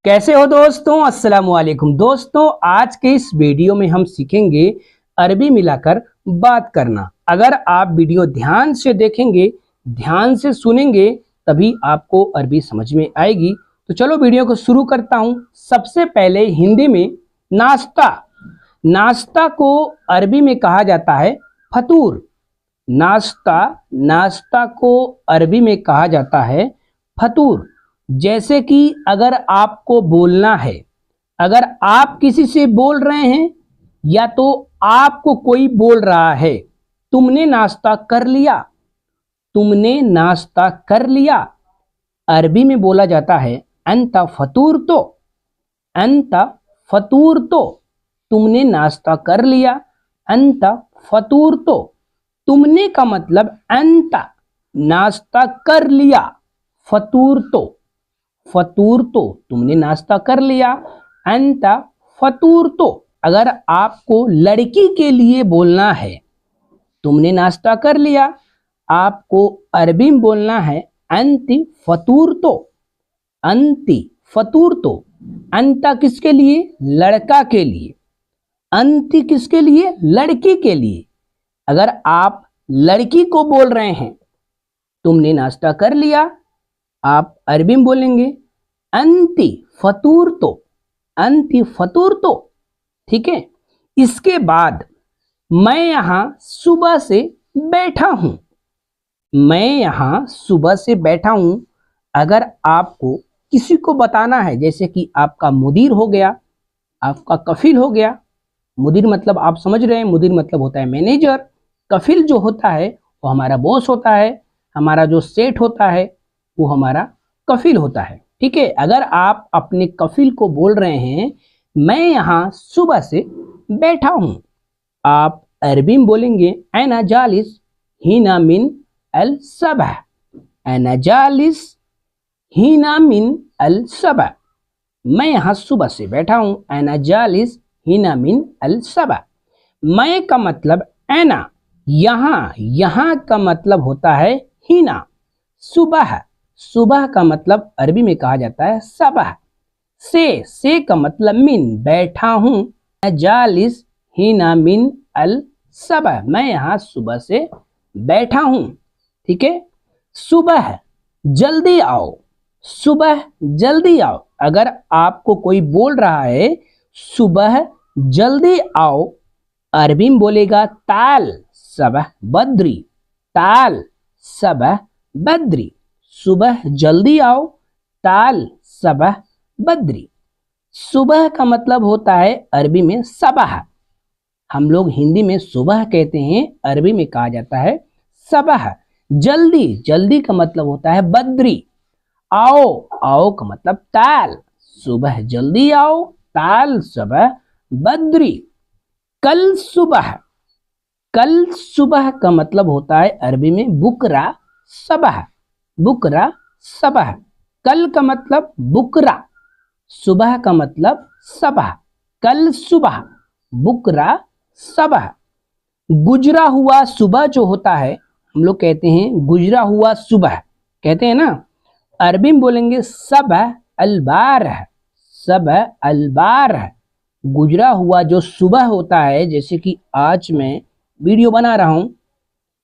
कैसे हो दोस्तों? अस्सलाम वालेकुम दोस्तों, आज के इस वीडियो में हम सीखेंगे अरबी मिलाकर बात करना। अगर आप वीडियो ध्यान से देखेंगे, ध्यान से सुनेंगे, तभी आपको अरबी समझ में आएगी। तो चलो वीडियो को शुरू करता हूं। सबसे पहले हिंदी में नाश्ता। नाश्ता को अरबी में कहा जाता है फतूर। नाश्ता नाश्ता को अरबी में कहा जाता है फतूर। जैसे कि अगर आपको बोलना है, अगर आप किसी से बोल रहे हैं या तो आपको कोई बोल रहा है, तुमने नाश्ता कर लिया, तुमने नाश्ता कर लिया, अरबी में बोला जाता है अंत फतूर तो, अंत फतूर तो, तुमने नाश्ता कर लिया, अंत फतूर तो। तुमने का मतलब अंत, नाश्ता कर लिया, फतूर तो, फतूर तो तुमने नाश्ता कर लिया, अंत फतूर तो। अगर आपको लड़की के लिए बोलना है, तुमने नाश्ता कर लिया, आपको अरबी में बोलना है अंति फतूर तो, अंति फतूर तो। अंता किसके लिए? लड़का के लिए। अंति किसके लिए? लड़की के लिए। अगर आप लड़की को बोल रहे हैं, तुमने नाश्ता कर लिया, आप अरबी में बोलेंगे अंति फतूर तो, अंति फतूर तो। ठीक है। इसके बाद मैं यहां सुबह से बैठा हूं, मैं यहां सुबह से बैठा हूं। अगर आपको किसी को बताना है, जैसे कि आपका मुदीर हो गया, आपका कफिल हो गया। मुदीर मतलब आप समझ रहे हैं, मुदीर मतलब होता है मैनेजर। कफिल जो होता है वो हमारा बॉस होता है, हमारा जो सेठ होता है वो हमारा कफिल होता है। ठीक है। अगर आप अपने कफिल को बोल रहे हैं मैं यहाँ सुबह से बैठा हूं, आप अरबी में बोलेंगे ऐना जालिस हीना मिन अल सबह, ऐना जालिस हीना मिन अल सबह। मैं यहाँ सुबह से बैठा हूं, ऐना जालिस हीना मिन अल सबह। मैं का मतलब ऐना, यहाँ, यहाँ का मतलब होता है हीना, सुबह। सुबह का मतलब अरबी में कहा जाता है सबह। से का मतलब मिन, बैठा हूं। जालिस हीना मिन अल सबह, मैं यहाँ सुबह से बैठा हूं। ठीक है। सुबह जल्दी आओ, सुबह जल्दी आओ। अगर आपको कोई बोल रहा है सुबह जल्दी आओ, अरबी में बोलेगा ताल सबह बद्री, ताल सबह बद्री। सुबह जल्दी आओ, ताल सबह बद्री। सुबह का मतलब होता है अरबी में सबह। हम लोग हिंदी में सुबह कहते हैं, अरबी में कहा जाता है सबह। जल्दी, जल्दी का मतलब होता है बद्री। आओ, आओ का मतलब ताल। सुबह जल्दी आओ, ताल सबह बद्री। कल सुबह, कल सुबह का मतलब होता है अरबी में बुकरा सबह, बुकरा सबह। कल का मतलब बुकरा, सुबह का मतलब सबह। कल सुबह, बुकरा सबह। गुजरा हुआ सुबह जो होता है, हम लोग कहते हैं गुजरा हुआ सुबह, कहते हैं ना। अरबी में बोलेंगे सबह अलबारह, सबह अलबारह। गुजरा हुआ जो सुबह होता है, जैसे कि आज मैं वीडियो बना रहा हूं,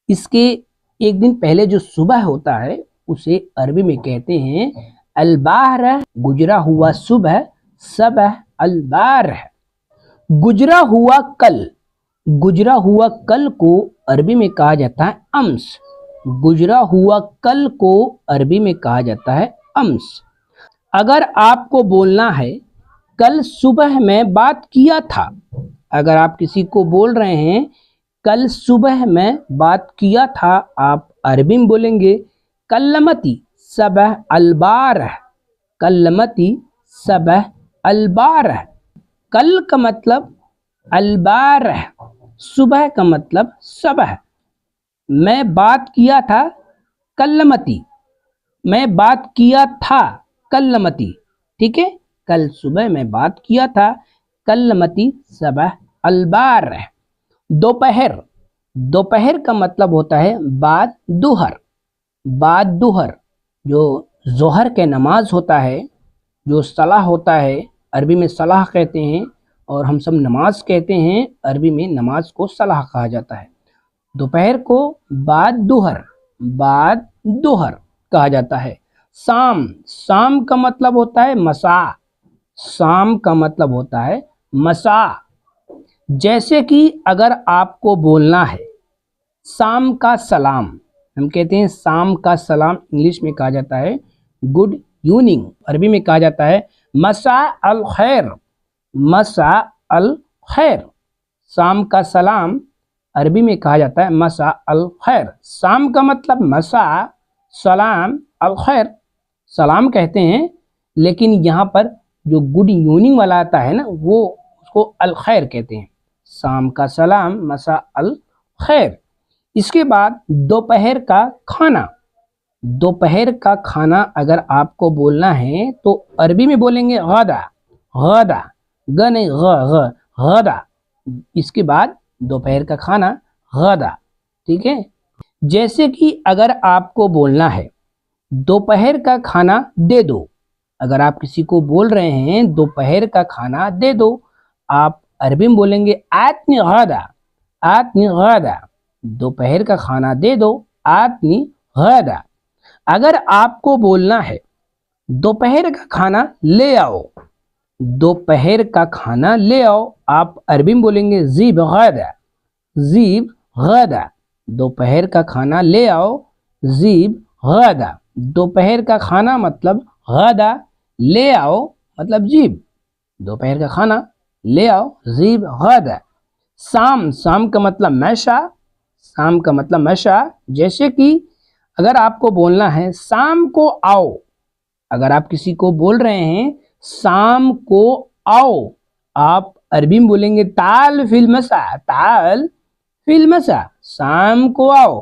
इसके एक दिन पहले जो सुबह होता है उसे अरबी में कहते हैं अलबारह। गुजरा हुआ सुबह सबह अलबारह। गुजरा हुआ कल, गुजरा हुआ कल को अरबी में कहा जाता है अम्स। गुजरा हुआ कल को अरबी में कहा जाता है अम्स। अगर आपको बोलना है कल सुबह मैं बात किया था, अगर आप किसी को बोल रहे हैं कल सुबह मैं बात किया था, आप अरबी में बोलेंगे कल्लमती सबह अलबारह, कल्लमती सबह अलबारह। कल का मतलब अलबारह, सुबह का मतलब सबह। मैं बात किया था कल्लमती, मैं बात किया था कल्लमती। ठीक है। कल सुबह मैं बात किया था कल्लमती सबह अलबारह। दोपहर, दोपहर का मतलब होता है बाद दुहर, बाद दुहर। जो जोहर के नमाज होता है, जो सलाह होता है, अरबी में सलाह कहते हैं, और हम सब नमाज कहते हैं, अरबी में नमाज को सलाह कहा जाता है। दोपहर को बाद दोहर कहा जाता है। शाम का मतलब होता है मसा, शाम का मतलब होता है मसा। जैसे कि अगर आपको बोलना है शाम का सलाम, हम कहते हैं शाम का सलाम, इंग्लिश में कहा जाता है गुड इवनिंग, अरबी में कहा जाता है मसा अल खैर, मसा अल खैर। शाम का सलाम अरबी में कहा जाता है मसा अल खैर। शाम का मतलब मसा, सलाम अल खैर, सलाम कहते हैं, लेकिन यहाँ पर जो गुड इवनिंग वाला आता है ना, वो उसको अल खैर कहते हैं। शाम का सलाम मसा अल खैर। इसके बाद दोपहर का खाना, दोपहर का खाना अगर आपको बोलना है तो अरबी में बोलेंगे गदा, गदा, ग नहीं ग, गदा। इसके बाद दोपहर का खाना गदा, ठीक है। जैसे कि अगर आपको बोलना है दोपहर का खाना दे दो, अगर आप किसी को बोल रहे हैं दोपहर का खाना दे दो, आप अरबी में बोलेंगे आतनी गदा, आतनी गदा, दोपहर का खाना दे दो, आतनी गदा। अगर आपको बोलना है दोपहर का खाना ले आओ, दोपहर का खाना ले आओ, आप अरबी में बोलेंगे जीब गदा, जीब गदा, दोपहर का खाना ले आओ, जीब गदा। दोपहर का खाना मतलब गदा, ले आओ मतलब जीब, दोपहर का खाना ले आओ, जीब गदा। शाम का मतलब मैशा, शाम का मतलब मैशा। जैसे कि अगर आपको बोलना है शाम को आओ, अगर आप किसी को बोल रहे हैं शाम को आओ, आप अरबी में बोलेंगे ताल फिल मसा, ताल फिल मसा, शाम को आओ,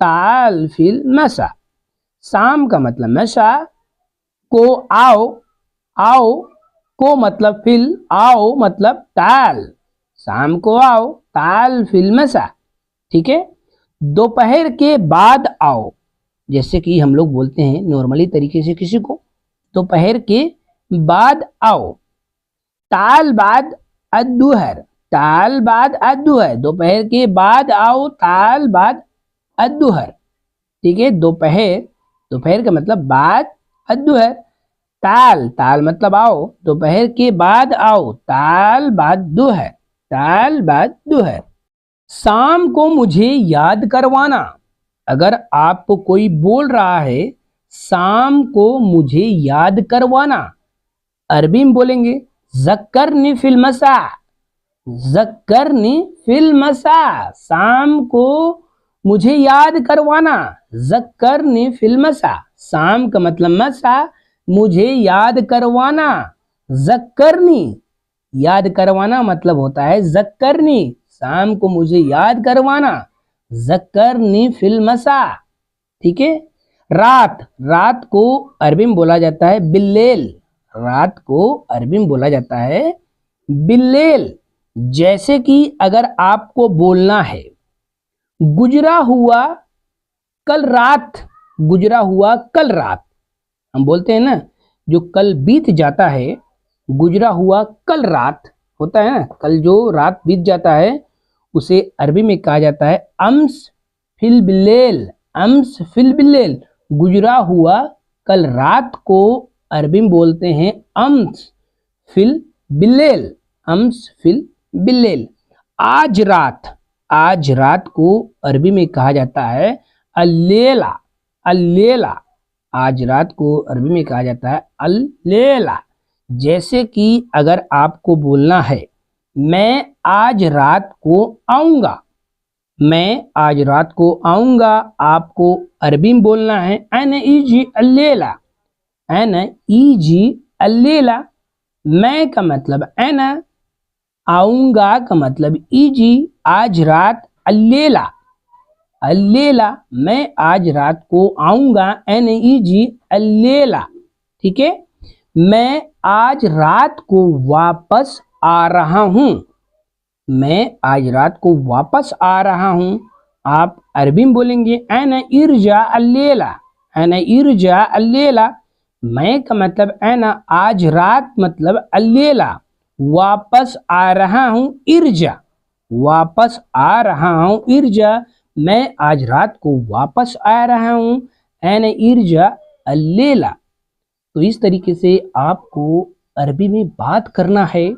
ताल फिल मसा। शाम का मतलब मसा, को आओ, आओ को मतलब फिल, आओ मतलब ताल, शाम को आओ, ताल फिल मसा, ठीक है। दोपहर के बाद आओ, जैसे कि हम लोग बोलते हैं नॉर्मली तरीके से किसी को, दोपहर के बाद आओ, ताल बाद अद्दुहर, ताल बाद अद्दुहर, दोपहर के बाद आओ, ताल बाद अद्दुहर, ठीक है। दोपहर, दोपहर का मतलब बाद, अद्दुहर, ताल मतलब आओ, दोपहर के बाद आओ, ताल बाद दुहर, ताल बाद दुहर। शाम को मुझे याद करवाना, अगर आपको कोई बोल रहा है शाम को मुझे याद करवाना, अरबी में बोलेंगे ज़क्करनी फिल मसा, ज़क्करनी फिल मसा, शाम को मुझे याद करवाना, ज़क्करनी फिल मसा। शाम का मतलब मसा, मुझे याद करवाना, ज़क्करनी, याद करवाना मतलब होता है ज़क्करनी, शाम को मुझे याद करवाना, ज़क्करनी फिल मसा, ठीक है। रात, रात को अरबी में बोला जाता है बिल्लेल, रात को अरबी में बोला जाता है बिल्लेल। जैसे कि अगर आपको बोलना है गुजरा हुआ कल रात, गुजरा हुआ कल रात, हम बोलते हैं ना जो कल बीत जाता है, गुजरा हुआ कल रात होता है ना, कल जो रात बीत जाता है उसे अरबी में कहा जाता है अम्स फिल बिल्लेल, अम्स फिल बिल्लेल। गुजरा हुआ कल रात को अरबी में बोलते हैं अम्स फिल बिल्लेल, अम्स फिल बिल्लेल। आज रात, आज रात को अरबी में कहा जाता है अल्लेला, अल्लेला, आज रात को अरबी में कहा जाता है अल्लेला। जैसे कि अगर आपको बोलना है मैं आज रात को आऊँगा, मैं आज रात को आऊँगा, आपको अरबी में बोलना है अना इजी अल्लेला, अना इजी अल्लेला। मैं का मतलब अना, आऊँगा का मतलब इजी, आज रात अल्लेला, अल्लेला, मैं आज रात को आऊँगा, अना इजी अल्लेला, ठीक है। मैं आज रात को वापस आ रहा हूँ, मैं आज रात को वापस आ रहा हूँ, आप अरबी में बोलेंगे अना इरजा अल्लेला, अना इरजा अल्लेला, मैं का मतलब है ना, आज रात मतलब अल्लेला, वापस आ रहा हूँ इर्जा, वापस आ रहा हूँ इर्जा, मैं आज रात को वापस आ रहा हूँ, एन इर्जा अल्लेला। तो इस तरीके से आपको अरबी में बात करना है।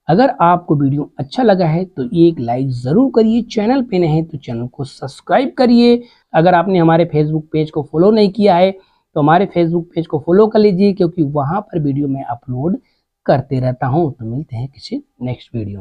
अगर आपको वीडियो अच्छा लगा है तो एक लाइक ज़रूर करिए, चैनल पे नए हैं तो चैनल को सब्सक्राइब करिए। अगर आपने हमारे फेसबुक पेज को फॉलो नहीं किया है तो हमारे फेसबुक पेज को फॉलो कर लीजिए, क्योंकि वहाँ पर वीडियो मैं अपलोड करते रहता हूँ। तो मिलते हैं किसी नेक्स्ट वीडियो में।